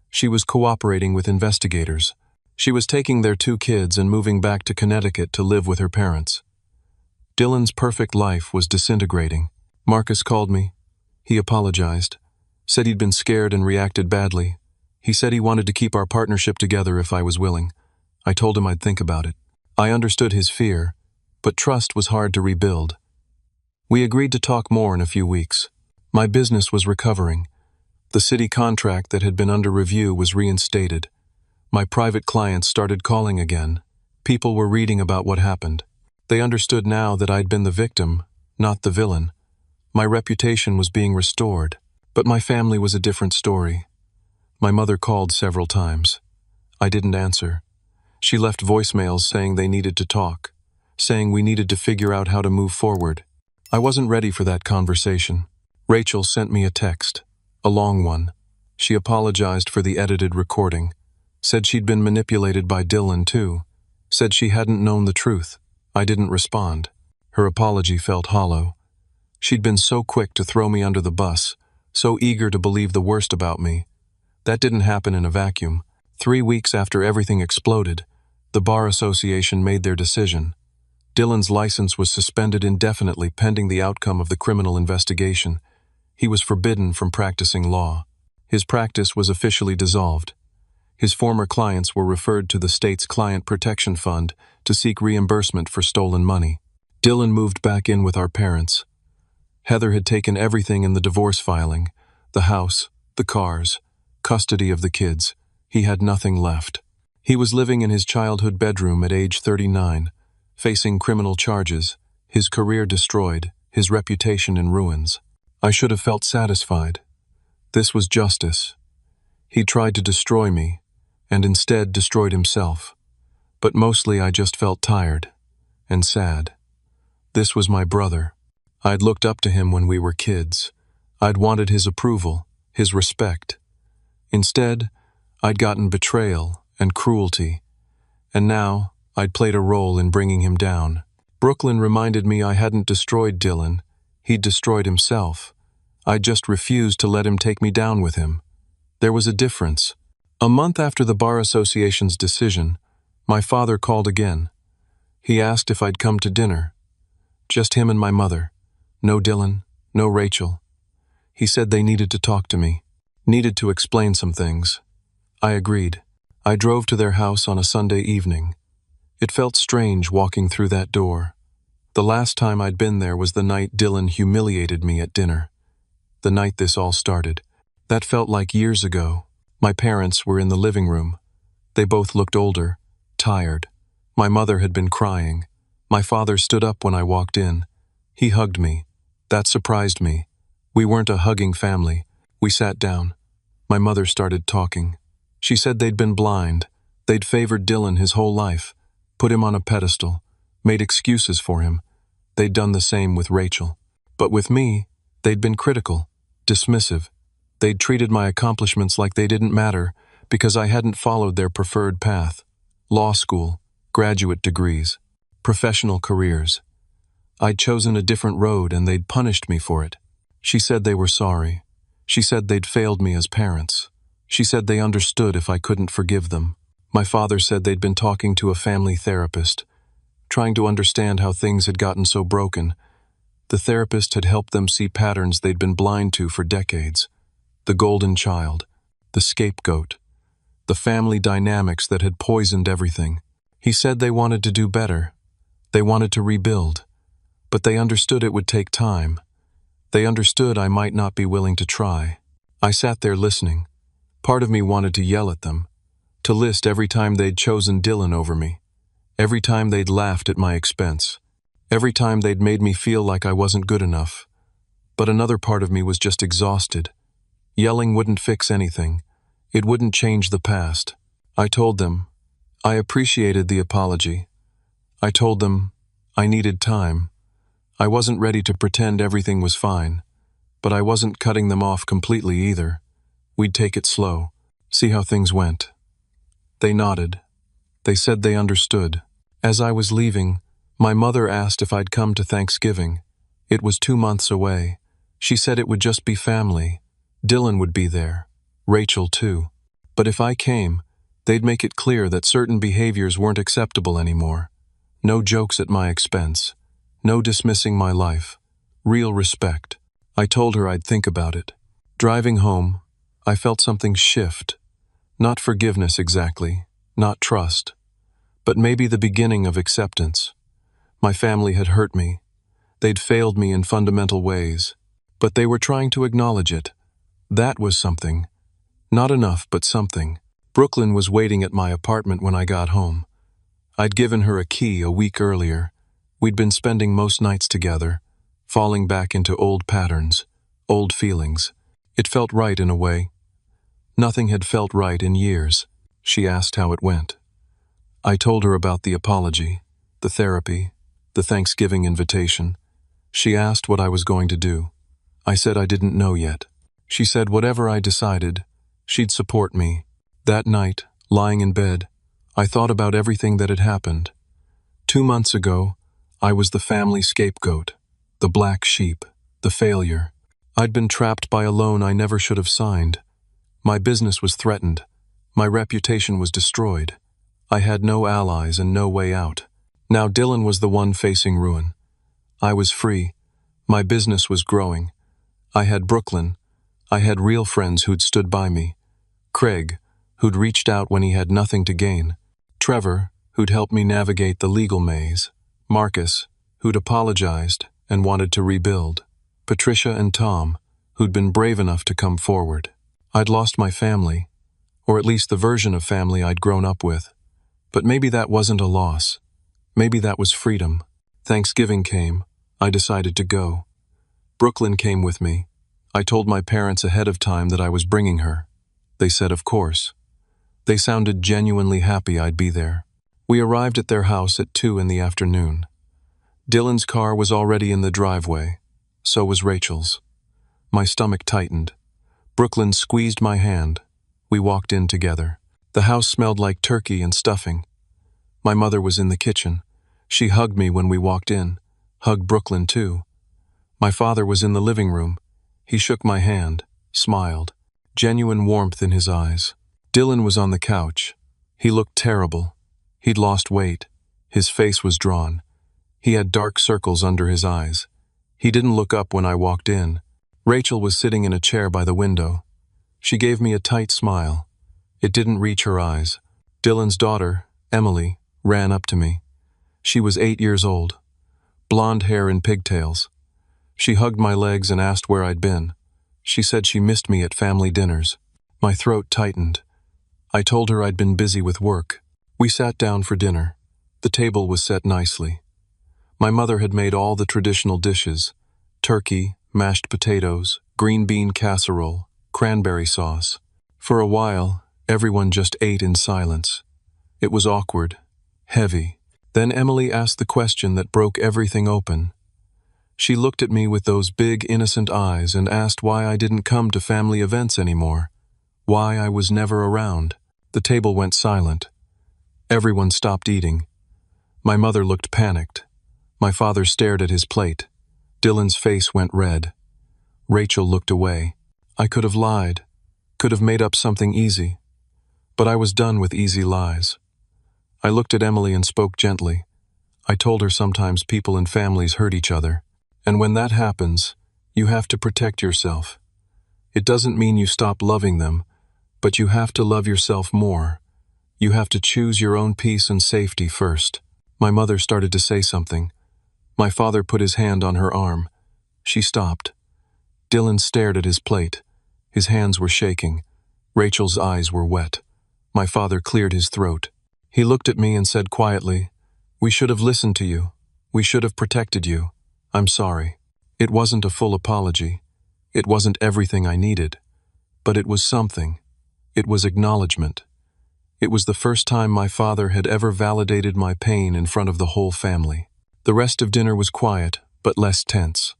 She was cooperating with investigators. She was taking their 2 kids and moving back to Connecticut to live with her parents. Dylan's perfect life was disintegrating. Marcus called me. He apologized, said he'd been scared and reacted badly. He said he wanted to keep our partnership together if I was willing. I told him I'd think about it. I understood his fear, but trust was hard to rebuild. We agreed to talk more in a few weeks. My business was recovering. The city contract that had been under review was reinstated. My private clients started calling again. People were reading about what happened. They understood now that I'd been the victim, not the villain. My reputation was being restored, but my family was a different story. My mother called several times. I didn't answer. She left voicemails saying they needed to talk, saying we needed to figure out how to move forward. I wasn't ready for that conversation. Rachel sent me a text, a long one. She apologized for the edited recording, said she'd been manipulated by Dylan too, said she hadn't known the truth. I didn't respond. Her apology felt hollow. She'd been so quick to throw me under the bus, so eager to believe the worst about me. That didn't happen in a vacuum. 3 weeks after everything exploded, the Bar Association made their decision. Dylan's license was suspended indefinitely pending the outcome of the criminal investigation. He was forbidden from practicing law. His practice was officially dissolved. His former clients were referred to the state's Client Protection Fund to seek reimbursement for stolen money. Dylan moved back in with our parents. Heather had taken everything in the divorce filing, the house, the cars, custody of the kids. He had nothing left. He was living in his childhood bedroom at age 39, facing criminal charges, his career destroyed, his reputation in ruins. I should have felt satisfied. This was justice. He tried to destroy me, and instead destroyed himself. But mostly I just felt tired and sad. This was my brother. I'd looked up to him when we were kids. I'd wanted his approval, his respect. Instead, I'd gotten betrayal and cruelty, and now I'd played a role in bringing him down. Brooklyn reminded me I hadn't destroyed Dylan. He'd destroyed himself. I just refused to let him take me down with him. There was a difference. A month after the Bar Association's decision, my father called again. He asked if I'd come to dinner. Just him and my mother. No Dylan, no Rachel. He said they needed to talk to me, needed to explain some things. I agreed. I drove to their house on a Sunday evening. It felt strange walking through that door. The last time I'd been there was the night Dylan humiliated me at dinner. The night this all started. That felt like years ago. My parents were in the living room. They both looked older, tired. My mother had been crying. My father stood up when I walked in. He hugged me. That surprised me. We weren't a hugging family. We sat down. My mother started talking. She said they'd been blind. They'd favored Dylan his whole life, put him on a pedestal, made excuses for him. They'd done the same with Rachel. But with me, they'd been critical, dismissive. They'd treated my accomplishments like they didn't matter because I hadn't followed their preferred path. Law school, graduate degrees, professional careers. I'd chosen a different road and they'd punished me for it. She said they were sorry. She said they'd failed me as parents. She said they understood if I couldn't forgive them. My father said they'd been talking to a family therapist, trying to understand how things had gotten so broken. The therapist had helped them see patterns they'd been blind to for decades. The golden child, the scapegoat, the family dynamics that had poisoned everything. He said they wanted to do better. They wanted to rebuild. But they understood it would take time. They understood I might not be willing to try. I sat there listening. Part of me wanted to yell at them, to list every time they'd chosen Dylan over me, every time they'd laughed at my expense, every time they'd made me feel like I wasn't good enough. But another part of me was just exhausted. Yelling wouldn't fix anything. It wouldn't change the past. I told them. I appreciated the apology. I told them I needed time. I wasn't ready to pretend everything was fine, but I wasn't cutting them off completely either. We'd take it slow, see how things went. They nodded. They said they understood. As I was leaving, my mother asked if I'd come to Thanksgiving. It was 2 months away. She said it would just be family. Dylan would be there. Rachel too. But if I came, They'd make it clear that certain behaviors weren't acceptable anymore. No jokes at my expense. No dismissing my life. Real respect. I told her I'd think about it. Driving home, I felt something shift. Not forgiveness exactly, not trust, but maybe the beginning of acceptance. My family had hurt me. They'd failed me in fundamental ways, but they were trying to acknowledge it. That was something. Not enough, but something. Brooklyn was waiting at my apartment when I got home. I'd given her a key a week earlier. We'd been spending most nights together, falling back into old patterns, old feelings. It felt right in a way. Nothing had felt right in years. She asked how it went. I told her about the apology, the therapy, the Thanksgiving invitation. She asked what I was going to do. I said I didn't know yet. She said whatever I decided, she'd support me. That night, lying in bed, I thought about everything that had happened. 2 months ago, I was the family scapegoat, the black sheep, the failure. I'd been trapped by a loan I never should have signed. My business was threatened. My reputation was destroyed. I had no allies and no way out. Now Dylan was the one facing ruin. I was free. My business was growing. I had Brooklyn. I had real friends who'd stood by me. Craig, who'd reached out when he had nothing to gain. Trevor, who'd helped me navigate the legal maze. Marcus, who'd apologized and wanted to rebuild. Patricia and Tom, who'd been brave enough to come forward. I'd lost my family, or at least the version of family I'd grown up with. But maybe that wasn't a loss. Maybe that was freedom. Thanksgiving came. I decided to go. Brooklyn came with me. I told my parents ahead of time that I was bringing her. They said of course. They sounded genuinely happy I'd be there. We arrived at their house at 2 in the afternoon. Dylan's car was already in the driveway. So was Rachel's. My stomach tightened. Brooklyn squeezed my hand. We walked in together. The house smelled like turkey and stuffing. My mother was in the kitchen. She hugged me when we walked in, hugged Brooklyn too. My father was in the living room. He shook my hand, smiled, genuine warmth in his eyes. Dylan was on the couch. He looked terrible. He'd lost weight. His face was drawn. He had dark circles under his eyes. He didn't look up when I walked in. Rachel was sitting in a chair by the window. She gave me a tight smile. It didn't reach her eyes. Dylan's daughter, Emily, ran up to me. She was 8 years old. Blonde hair and pigtails. She hugged my legs and asked where I'd been. She said she missed me at family dinners. My throat tightened. I told her I'd been busy with work. We sat down for dinner. The table was set nicely. My mother had made all the traditional dishes: turkey, mashed potatoes, green bean casserole, cranberry sauce. For a while, everyone just ate in silence. It was awkward, heavy. Then Emily asked the question that broke everything open. She looked at me with those big, innocent eyes and asked why I didn't come to family events anymore, why I was never around. The table went silent. Everyone stopped eating. My mother looked panicked. My father stared at his plate. Dylan's face went red. Rachel looked away. I could have lied, could have made up something easy. But I was done with easy lies. I looked at Emily and spoke gently. I told her sometimes people and families hurt each other. And when that happens, you have to protect yourself. It doesn't mean you stop loving them, but you have to love yourself more. You have to choose your own peace and safety first. My mother started to say something. My father put his hand on her arm. She stopped. Dylan stared at his plate. His hands were shaking. Rachel's eyes were wet. My father cleared his throat. He looked at me and said quietly, "We should have listened to you. We should have protected you. I'm sorry." It wasn't a full apology. It wasn't everything I needed. But it was something. It was acknowledgement. It was the first time my father had ever validated my pain in front of the whole family. The rest of dinner was quiet, but less tense.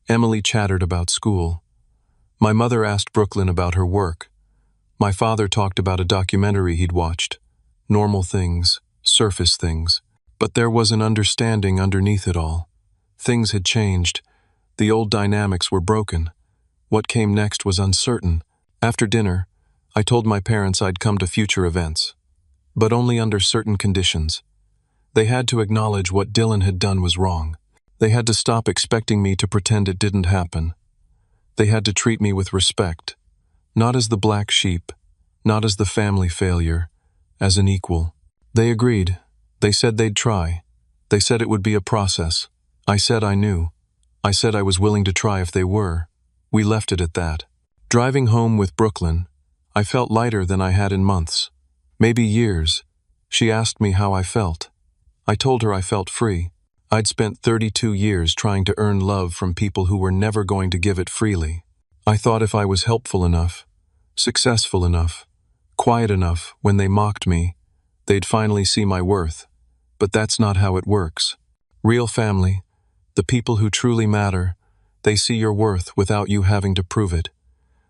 Emily chattered about school. My mother asked Brooklyn about her work. My father talked about a documentary he'd watched. Normal things, surface things. But there was an understanding underneath it all. Things had changed. The old dynamics were broken. What came next was uncertain. After dinner, I told my parents I'd come to future events, but only under certain conditions. They had to acknowledge what Dylan had done was wrong. They had to stop expecting me to pretend it didn't happen. They had to treat me with respect, not as the black sheep, not as the family failure, as an equal. They agreed. They said they'd try. They said it would be a process. I said I knew. I said I was willing to try if they were. We left it at that. Driving home with Brooklyn, I felt lighter than I had in months, maybe years. She asked me how I felt. I told her I felt free. I'd spent 32 years trying to earn love from people who were never going to give it freely. I thought if I was helpful enough, successful enough, quiet enough when they mocked me, they'd finally see my worth. But that's not how it works. Real family, the people who truly matter, they see your worth without you having to prove it.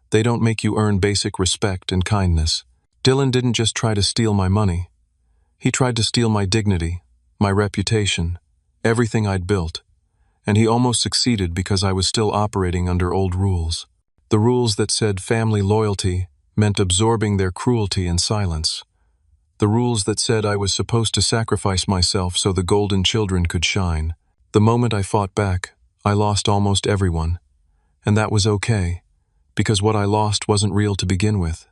They don't make you earn basic respect and kindness. Dylan didn't just try to steal my money. He tried to steal my dignity, my reputation, everything I'd built. And he almost succeeded because I was still operating under old rules. The rules that said family loyalty meant absorbing their cruelty in silence. The rules that said I was supposed to sacrifice myself so the golden children could shine. The moment I fought back, I lost almost everyone. And that was okay, because what I lost wasn't real to begin with.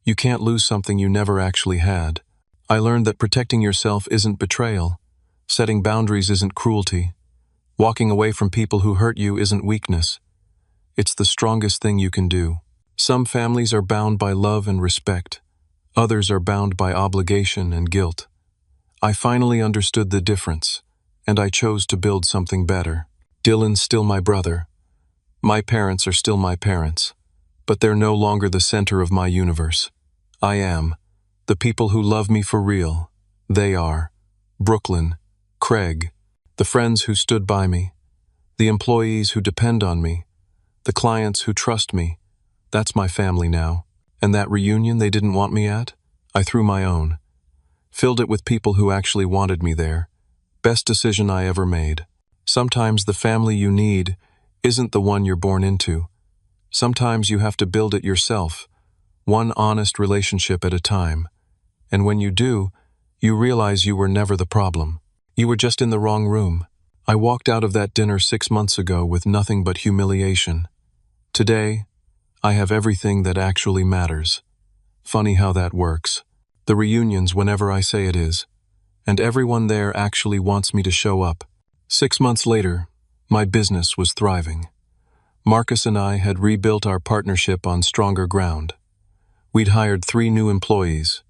You can't lose something you never actually had. I learned that protecting yourself isn't betrayal. Setting boundaries isn't cruelty. Walking away from people who hurt you isn't weakness. It's the strongest thing you can do. Some families are bound by love and respect. Others are bound by obligation and guilt. I finally understood the difference, and I chose to build something better. Dylan's still my brother. My parents are still my parents, but they're no longer the center of my universe. I am. The people who love me for real, they are. Brooklyn, Craig, the friends who stood by me, the employees who depend on me, the clients who trust me. That's my family now. And that reunion they didn't want me at, I threw my own. Filled it with people who actually wanted me there. Best decision I ever made. Sometimes the family you need isn't the one you're born into. Sometimes you have to build it yourself, one honest relationship at a time. And when you do, you realize you were never the problem. You were just in the wrong room. I walked out of that dinner 6 months ago with nothing but humiliation. Today, I have everything that actually matters. Funny how that works. The reunions whenever I say it is. And everyone there actually wants me to show up. 6 months later, my business was thriving. Marcus and I had rebuilt our partnership on stronger ground. We'd hired 3 new employees.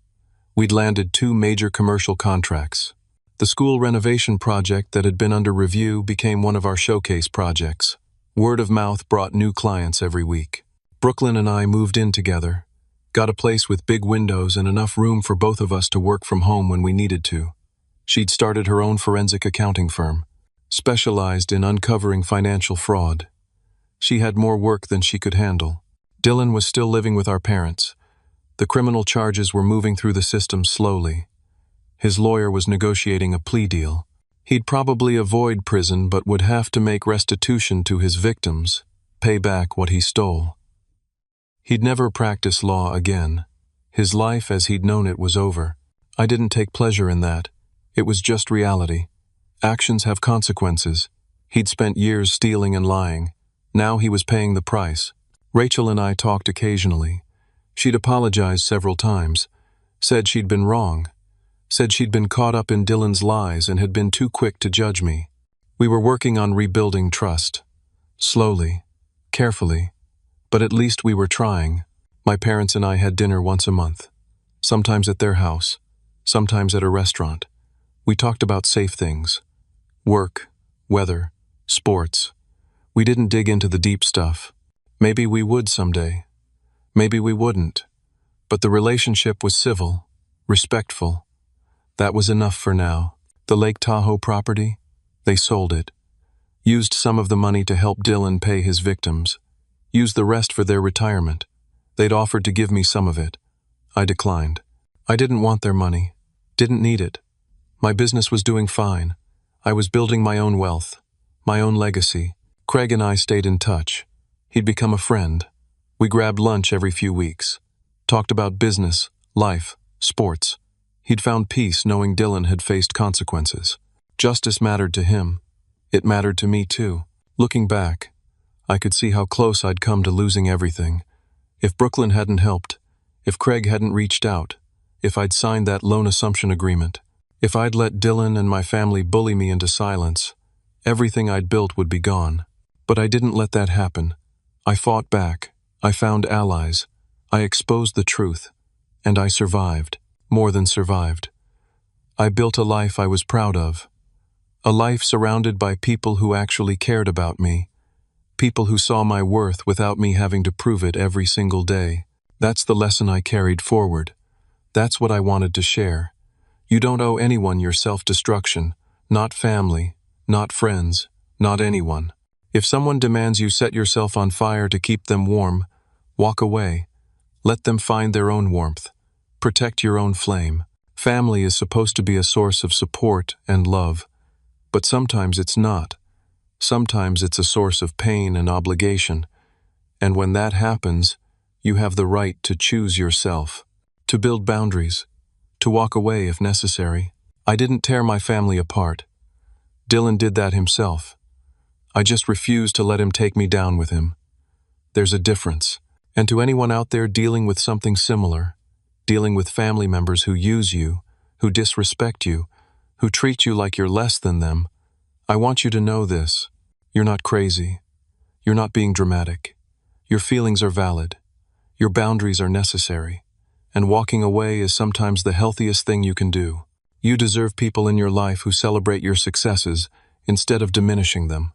We'd landed 2 major commercial contracts. The school renovation project that had been under review became one of our showcase projects. Word of mouth brought new clients every week. Brooklyn and I moved in together, got a place with big windows and enough room for both of us to work from home when we needed to. She'd started her own forensic accounting firm, specialized in uncovering financial fraud. She had more work than she could handle. Dylan was still living with our parents. The criminal charges were moving through the system slowly. His lawyer was negotiating a plea deal. He'd probably avoid prison but would have to make restitution to his victims, pay back what he stole. He'd never practice law again. His life as he'd known it was over. I didn't take pleasure in that. It was just reality. Actions have consequences. He'd spent years stealing and lying. Now he was paying the price. Rachel and I talked occasionally. She'd apologized several times, said she'd been wrong, said she'd been caught up in Dylan's lies and had been too quick to judge me. We were working on rebuilding trust. Slowly, carefully. But at least we were trying. My parents and I had dinner once a month, sometimes at their house, sometimes at a restaurant. We talked about safe things, work, weather, sports. We didn't dig into the deep stuff. Maybe we would someday. Maybe we wouldn't. But the relationship was civil, respectful. That was enough for now. The Lake Tahoe property? They sold it. Used some of the money to help Dylan pay his victims. Used the rest for their retirement. They'd offered to give me some of it. I declined. I didn't want their money. Didn't need it. My business was doing fine. I was building my own wealth, my own legacy. Craig and I stayed in touch. He'd become a friend. We grabbed lunch every few weeks. talked about business, life, sports. He'd found peace knowing Dylan had faced consequences. Justice mattered to him. It mattered to me too. Looking back, I could see how close I'd come to losing everything. If Brooklyn hadn't helped, if Craig hadn't reached out, if I'd signed that loan assumption agreement, if I'd let Dylan and my family bully me into silence, everything I'd built would be gone. But I didn't let that happen. I fought back. I found allies. I exposed the truth. And I survived. More than survived. I built a life I was proud of. A life surrounded by people who actually cared about me. People who saw my worth without me having to prove it every single day. That's the lesson I carried forward. That's what I wanted to share. You don't owe anyone your self-destruction. Not family. Not friends. Not anyone. If someone demands you set yourself on fire to keep them warm, walk away. Let them find their own warmth. Protect your own flame. Family is supposed to be a source of support and love, but sometimes it's not. Sometimes it's a source of pain and obligation, and when that happens, you have the right to choose yourself, to build boundaries, to walk away if necessary. I didn't tear my family apart. Dylan did that himself. I just refused to let him take me down with him. There's a difference. And to anyone out there dealing with something similar, dealing with family members who use you, who disrespect you, who treat you like you're less than them, I want you to know this. You're not crazy. You're not being dramatic. Your feelings are valid. Your boundaries are necessary. And walking away is sometimes the healthiest thing you can do. You deserve people in your life who celebrate your successes instead of diminishing them,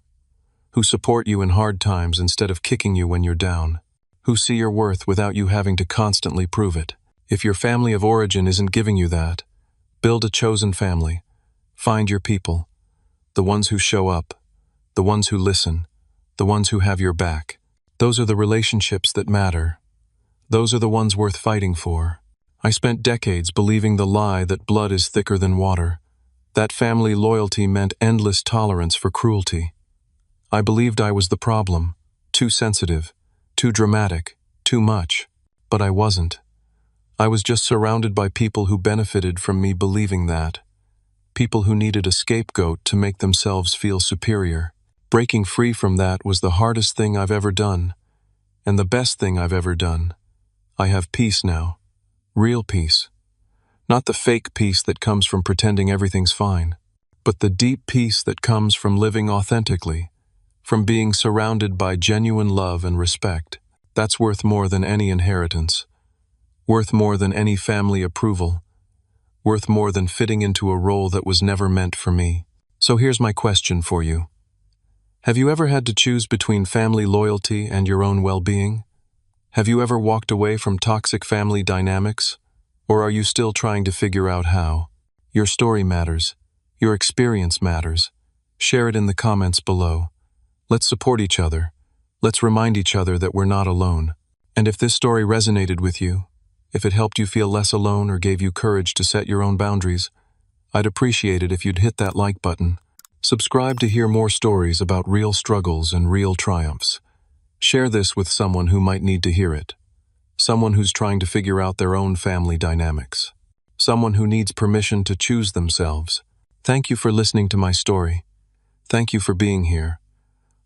who support you in hard times instead of kicking you when you're down, who see your worth without you having to constantly prove it. If your family of origin isn't giving you that, build a chosen family. Find your people, the ones who show up, the ones who listen, the ones who have your back. Those are the relationships that matter. Those are the ones worth fighting for. I spent decades believing the lie that blood is thicker than water, that family loyalty meant endless tolerance for cruelty. I believed I was the problem, too sensitive, too dramatic, too much, but I wasn't. I was just surrounded by people who benefited from me believing that. People who needed a scapegoat to make themselves feel superior. Breaking free from that was the hardest thing I've ever done, and the best thing I've ever done. I have peace now. Real peace. Not the fake peace that comes from pretending everything's fine, but the deep peace that comes from living authentically, from being surrounded by genuine love and respect. That's worth more than any inheritance. Worth more than any family approval. Worth more than fitting into a role that was never meant for me. So here's my question for you. Have you ever had to choose between family loyalty and your own well-being? Have you ever walked away from toxic family dynamics? Or are you still trying to figure out how? Your story matters. Your experience matters. Share it in the comments below. Let's support each other. Let's remind each other that we're not alone. And if this story resonated with you, if it helped you feel less alone or gave you courage to set your own boundaries, I'd appreciate it if you'd hit that like button. Subscribe to hear more stories about real struggles and real triumphs. Share this with someone who might need to hear it. Someone who's trying to figure out their own family dynamics. Someone who needs permission to choose themselves. Thank you for listening to my story. Thank you for being here.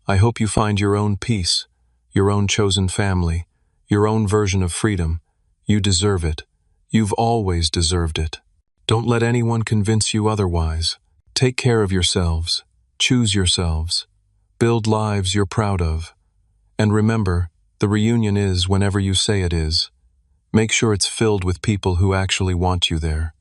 I hope you find your own peace, your own chosen family, your own version of freedom. You deserve it. You've always deserved it. Don't let anyone convince you otherwise. Take care of yourselves. Choose yourselves. Build lives you're proud of. And remember, the reunion is whenever you say it is. Make sure it's filled with people who actually want you there.